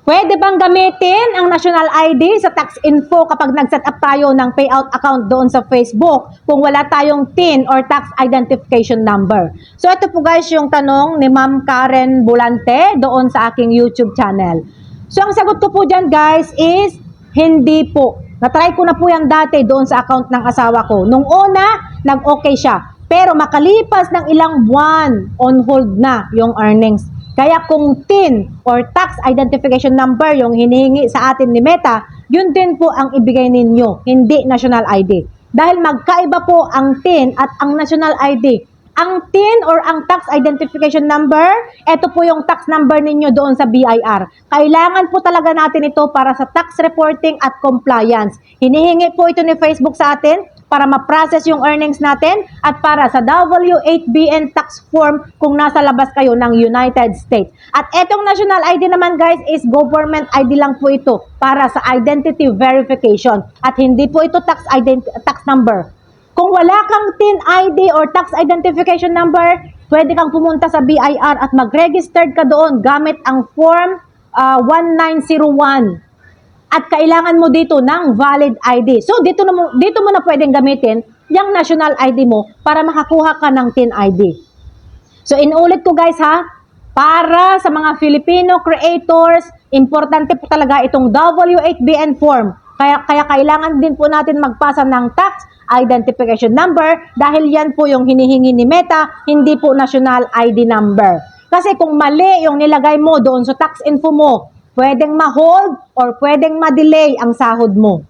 Pwede bang gamitin ang national ID sa tax info kapag nag-set up tayo ng payout account doon sa Facebook kung wala tayong TIN or tax identification number? So ito po guys yung tanong ni Ma'am Karen Bulante doon sa aking YouTube channel. So ang sagot ko po dyan guys is hindi po. Natry ko na po yan dati doon sa account ng asawa ko. Nung una, nag-okay siya. Pero makalipas ng ilang buwan, on hold na yung earnings. Kaya kung TIN or tax identification number yung hinihingi sa atin ni Meta, yun din po ang ibigay ninyo, hindi national ID. Dahil magkaiba po ang TIN at ang national ID. Ang TIN or ang tax identification number, ito po yung tax number ninyo doon sa BIR. Kailangan po talaga natin ito para sa tax reporting at compliance. Hinihingi po ito ni Facebook sa atin para ma-process yung earnings natin at para sa W8BN tax form kung nasa labas kayo ng United States. At etong national ID naman guys is government ID lang po ito para sa identity verification at hindi po ito tax number. Kung wala kang TIN ID or tax identification number, pwede kang pumunta sa BIR at mag-registered ka doon gamit ang form 1901. At kailangan mo dito ng valid ID. So, dito mo na pwedeng gamitin yung national ID mo para makakuha ka ng TIN ID. So, inuulit ko guys ha, para sa mga Filipino creators, importante po talaga itong W8BN form. Kaya kailangan din po natin magpasa ng tax identification number dahil yan po yung hinihingi ni Meta, hindi po national ID number. Kasi kung mali yung nilagay mo doon sa tax info mo, pwedeng ma-hold or pwedeng ma-delay ang sahod mo.